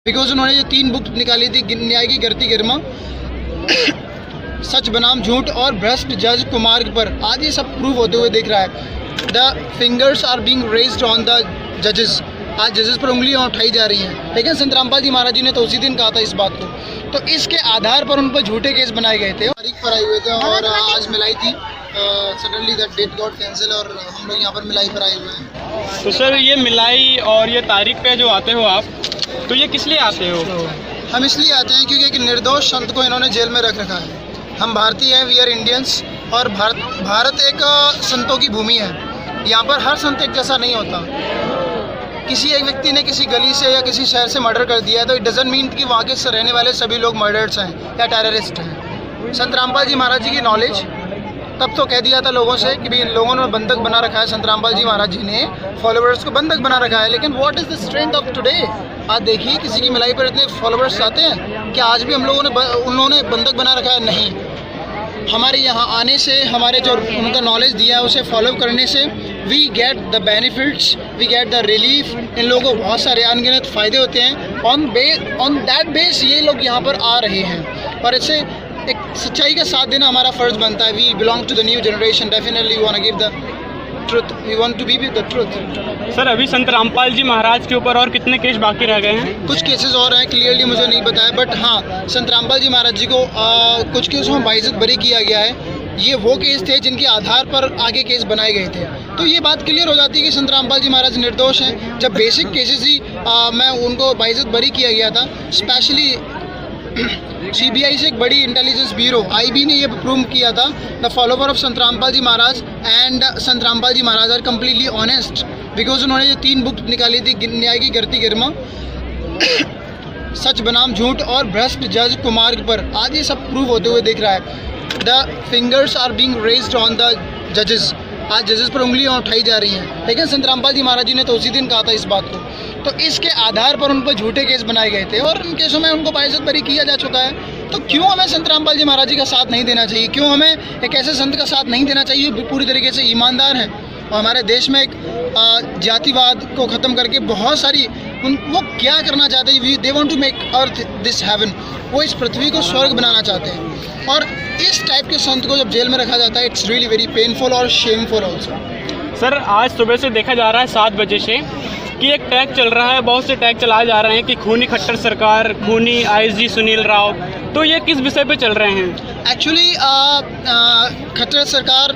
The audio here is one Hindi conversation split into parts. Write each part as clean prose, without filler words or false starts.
बिकॉज उन्होंने जो 3 बुक निकाली थी न्याय की गिरती गिरमा, सच बनाम झूठ और भ्रष्ट जज कुमार पर, आज ये सब प्रूव होते हुए दिख रहा है। The fingers are being raised on the जजेस। आज जजेस पर उंगलियां उठाई जा रही हैं, लेकिन संत रामपाल जी महाराज जी ने तो उसी दिन कहा था इस बात को। तो इसके आधार पर उन पर झूठे केस बनाए गए थे, तारीख पर आए हुए थे और आज मिलाई थी। Suddenly that date got cancel और हम लोग यहाँ पर मिलाई पर आए हुए हैं। तो सर ये मिलाई और ये तारीख पे जो आते हो आप, तो ये किस लिए आते हो? हम इसलिए आते हैं क्योंकि एक निर्दोष संत को इन्होंने जेल में रख रखा है। हम भारतीय हैं, वी आर इंडियंस, और भारत एक संतों की भूमि है। यहाँ पर हर संत एक जैसा नहीं होता। किसी एक व्यक्ति ने किसी गली से या किसी शहर से मर्डर कर दिया है तो इट डजंट मीन कि वहाँ के रहने वाले सभी लोग मर्डर्स हैं या टेररिस्ट हैं। संत रामपाल जी महाराज जी की नॉलेज तब तो कह दिया था लोगों से कि भी इन लोगों ने बंधक बना रखा है, संत रामपाल जी महाराज जी ने फॉलोअर्स को बंधक बना रखा है। लेकिन what is the strength of today? आज देखिए किसी की मिलाई पर इतने फॉलोअर्स आते हैं कि आज भी हम लोगों ने उन्होंने बंधक बना रखा है? नहीं। हमारे यहाँ आने से, हमारे जो उनका नॉलेज दिया है उसे फॉलो करने से we get the benefits, we get the relief. इन लोगों को बहुत सारे अनगिनत फ़ायदे होते हैं। ऑन दैट बेस ये लोग यहाँ पर आ रहे हैं और इससे एक सच्चाई का साथ देना हमारा फ़र्ज़ बनता है। We belong to the new generation, definitely we want to give the truth, we want to be with the truth. Sir अभी संत रामपाल जी महाराज के ऊपर और कितने केस बाकी रह गए हैं? कुछ केसेस और हैं, क्लियरली मुझे नहीं पता है, बट हाँ संत रामपाल जी महाराज जी को कुछ केसों में बाइज्जत बरी किया गया है। ये वो केस थे जिनके आधार पर आगे केस बनाए गए थे। तो ये बात क्लियर हो जाती है कि संत रामपाल जी महाराज निर्दोष हैं। जब बेसिक केसेस ही मैं उनको बाइज्जत बरी किया गया था, स्पेशली CBI से एक बड़ी इंटेलिजेंस ब्यूरो IB ने ये प्रूव किया था the follower of Sant Rampal ji Maharaj and Sant Rampal ji Maharaj are completely honest. Because उन्होंने जो 3 बुक निकाली थी न्याय की गिरती गिरमा, सच बनाम झूठ और भ्रष्ट जज कुमार पर, आज ये सब प्रूव होते हुए दिख रहा है। The fingers are being raised on the जजेस। आज जजेस पर उंगलियां उठाई जा रही हैं, लेकिन संत रामपाल जी महाराज जी ने तो उसी दिन कहा था इस बात को। तो इसके आधार पर उन पर झूठे केस बनाए गए थे और उन केसों में उनको बाइज्जत बरी किया जा चुका है। तो क्यों हमें संत रामपाल जी महाराज जी का साथ नहीं देना चाहिए? क्यों हमें एक ऐसे संत का साथ नहीं देना चाहिए पूरी तरीके से ईमानदार हैं और हमारे देश में एक जातिवाद को ख़त्म करके बहुत सारी वो क्या करना चाहते हैं? They want to make earth this heaven. वो इस पृथ्वी को स्वर्ग बनाना चाहते हैं और इस टाइप के संत को जब जेल में रखा जाता है, इट्स रियली वेरी पेनफुल और शेमफुल ऑल्सो। सर आज सुबह से देखा जा रहा है 7 बजे से कि एक टैग चल रहा है, बहुत से टैग चलाए जा रहे हैं कि खूनी खट्टर सरकार, खूनी IG सुनील राव। तो ये किस विषय पे चल रहे हैं? एक्चुअली खट्टर सरकार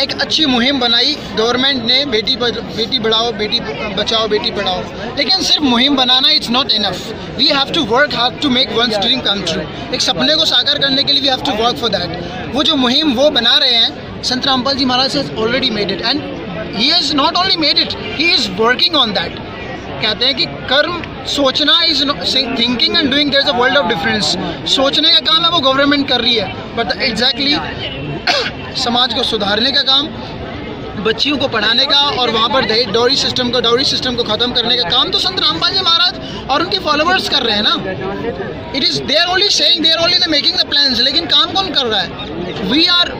एक अच्छी मुहिम बनाई गवर्नमेंट ने, बेटी बढ़ाओ, बेटी बचाओ, बेटी पढ़ाओ। लेकिन सिर्फ मुहिम बनाना it's not enough. We have to work hard to make one's dream come true. एक सपने को साकार करने के लिए we have to work for that. वो जो मुहिम वो बना रहे हैं, Sant Rampal ji Maharaj has already made it and he has not only made it, he is working on that. कहते हैं कि कर्म सोचना is thinking and doing, there is a world of difference. सोचने का काम है वो गवर्नमेंट कर रही है, बट एग्जैक्टली समाज को सुधारने का काम, बच्चियों को पढ़ाने का और वहाँ पर डाउरी सिस्टम को ख़त्म करने का काम तो संत रामपाल जी महाराज और उनके फॉलोअर्स कर रहे हैं ना। It is they are only saying, they are only making the plans, लेकिन काम कौन कर रहा है? We are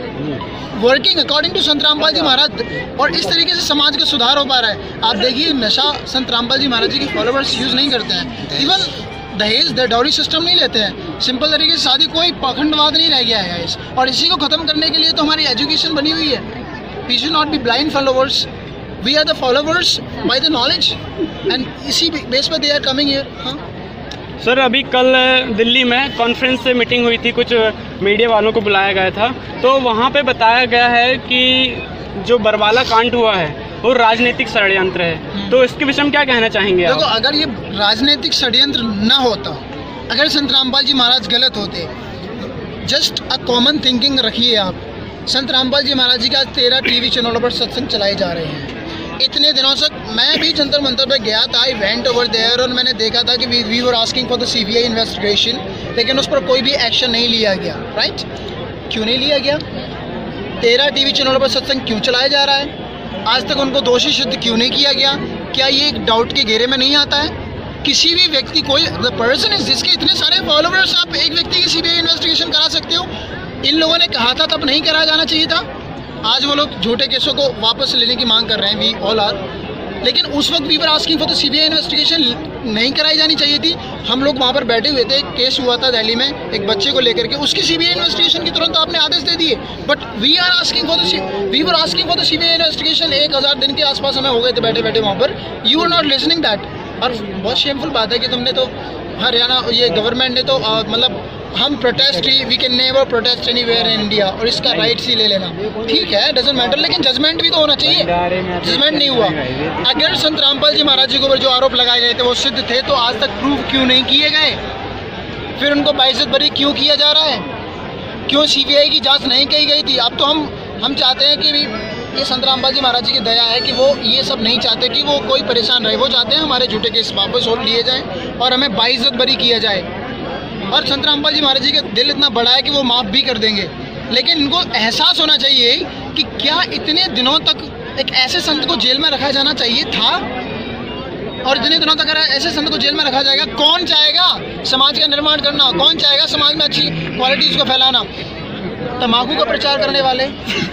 working according to Sant Rampal ji महाराज और इस तरीके से समाज का सुधार हो पा रहा है। आप देखिए नशा संत रामपाल जी महाराज जी के फॉलोअर्स यूज़ नहीं करते हैं, इवन दहेज डाउरी सिस्टम नहीं लेते हैं, सिंपल तरीके से शादी, कोई पाखंडवाद नहीं रह गया है इस। और इसी को ख़त्म करने के लिए तो हमारी एजुकेशन बनी हुई है। We should not be blind followers, we are the followers by the knowledge and इसी बेस पर दे आर कमिंग हियर। हाँ सर अभी कल दिल्ली में कॉन्फ्रेंस से मीटिंग हुई थी, कुछ मीडिया वालों को बुलाया गया था, तो वहाँ पे बताया गया है कि जो बरवाला कांड हुआ है वो राजनीतिक षड्यंत्र है। तो इसके विषय में क्या कहना चाहेंगे आप? देखो, अगर ये राजनीतिक षड्यंत्र ना होता, अगर संत रामपाल जी महाराज गलत होते, जस्ट अ कॉमन थिंकिंग रखिए आप। संत रामपाल जी महाराज जी का 13 TV चैनलों पर सत्संग चलाए जा रहे हैं। इतने दिनों से मैं भी जंतर मंतर पे गया था, आई वेंट ओवर देयर और मैंने देखा था कि we were asking for the CBI investigation, लेकिन उस पर कोई भी एक्शन नहीं लिया गया। राइट? क्यों नहीं लिया गया? 13 TV चैनलों पर सत्संग क्यों चलाया जा रहा है? आज तक उनको दोषी सिद्ध क्यों नहीं किया गया? क्या ये एक डाउट के घेरे में नहीं आता है? किसी भी व्यक्ति, कोई द पर्सन इज जिसके इतने सारे फॉलोअर्स, आप एक व्यक्ति की CBI इन्वेस्टिगेशन करा सकते हो? इन लोगों ने कहा था तब नहीं कराया जाना चाहिए था। आज वो लोग झूठे केसों को वापस लेने की मांग कर रहे हैं, वी ऑल आर। लेकिन उस वक्त we were asking for the CBI investigation. नहीं कराई जानी चाहिए थी। हम लोग वहाँ पर बैठे हुए थे, एक केस हुआ था दिल्ली में एक बच्चे को लेकर के, उसकी सीबीआई इन्वेस्टिगेशन की तुरंत आपने आदेश दे दिए। But we were asking for the CBI investigation. 1000 दिन के आसपास हमें हो गए थे बैठे बैठे वहाँ पर। You are not listening that. और बहुत शेमफुल बात है कि तुमने तो हरियाणा ये गवर्नमेंट ने तो मतलब हम प्रोटेस्ट ही, we can never protest anywhere in India, और इसका राइट्स ही ले लेना ठीक है, डजंट मैटर, लेकिन जजमेंट भी तो होना चाहिए। जजमेंट नहीं हुआ। अगर संत रामपाल जी महाराज जी के ऊपर जो आरोप लगाए गए थे वो सिद्ध थे तो आज तक प्रूव क्यों नहीं किए गए? फिर उनको बाइज्जत बरी क्यों किया जा रहा है? क्यों सीबीआई की जांच नहीं की गई थी? अब तो हम चाहते हैं कि ये संत रामपाल जी महाराज जी की दया है कि वो ये सब नहीं चाहते कि वो कोई परेशान रहे। वो चाहते हैं हमारे झूठे केस वापस हो लिए जाएँ और हमें बाइज्जत बरी किया जाए। और संत रामपाल जी महाराज जी का दिल इतना बड़ा है कि वो माफ़ भी कर देंगे, लेकिन इनको एहसास होना चाहिए कि क्या इतने दिनों तक एक ऐसे संत को जेल में रखा जाना चाहिए था? और इतने दिनों तक अगर ऐसे संत को जेल में रखा जाएगा, कौन चाहेगा समाज का निर्माण करना? कौन चाहेगा समाज में अच्छी क्वालिटीज़ को फैलाना? तम्बाकू का प्रचार करने वाले,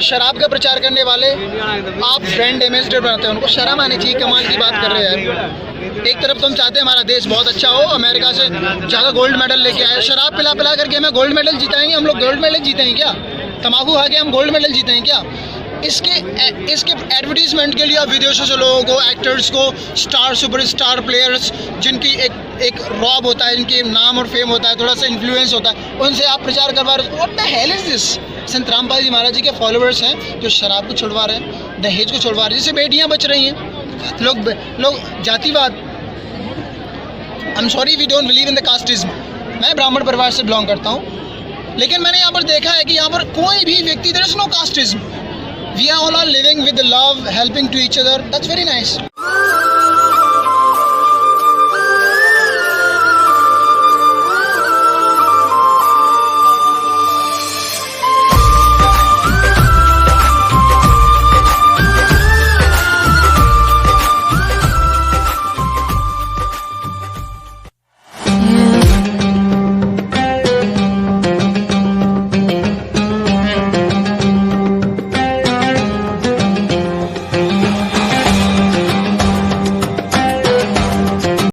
शराब का प्रचार करने वाले, आप ब्रांड एम्बेसडर बनाते हैं, उनको शर्म आनी चाहिए। कमाल की बात कर रहे हैं यार। एक तरफ तुम चाहते हैं हमारा देश बहुत अच्छा हो, अमेरिका से ज़्यादा गोल्ड मेडल लेके आए, शराब पिला पिला करके हमें गोल्ड मेडल जीताएंगे। हम लोग गोल्ड मेडल जीते हैं क्या? तम्बाकू खा के हम गोल्ड मेडल जीते हैं क्या? इसके एडवर्टीजमेंट के लिए आप विदेशों से लोगों को, एक्टर्स को, स्टार सुपरस्टार प्लेयर्स जिनकी एक रॉब होता है, जिनके नाम और फेम होता है, थोड़ा सा इन्फ्लुएंस होता है, उनसे आप प्रचार करवा रहे हो। What the hell is this? संत रामपाल जी महाराज जी के फॉलोअर्स हैं जो शराब को छुड़वा रहे हैं, दहेज को छुड़वा रहे हैं, जिससे बेटियां बच रही हैं। लोग जातिवाद, I am sorry we don't believe in the casteism. मैं ब्राह्मण परिवार से बिलोंग करता हूँ, लेकिन मैंने यहाँ पर देखा है कि यहाँ पर कोई भी व्यक्ति, there is no casteism. We are all living with love, helping to each other. That's very nice.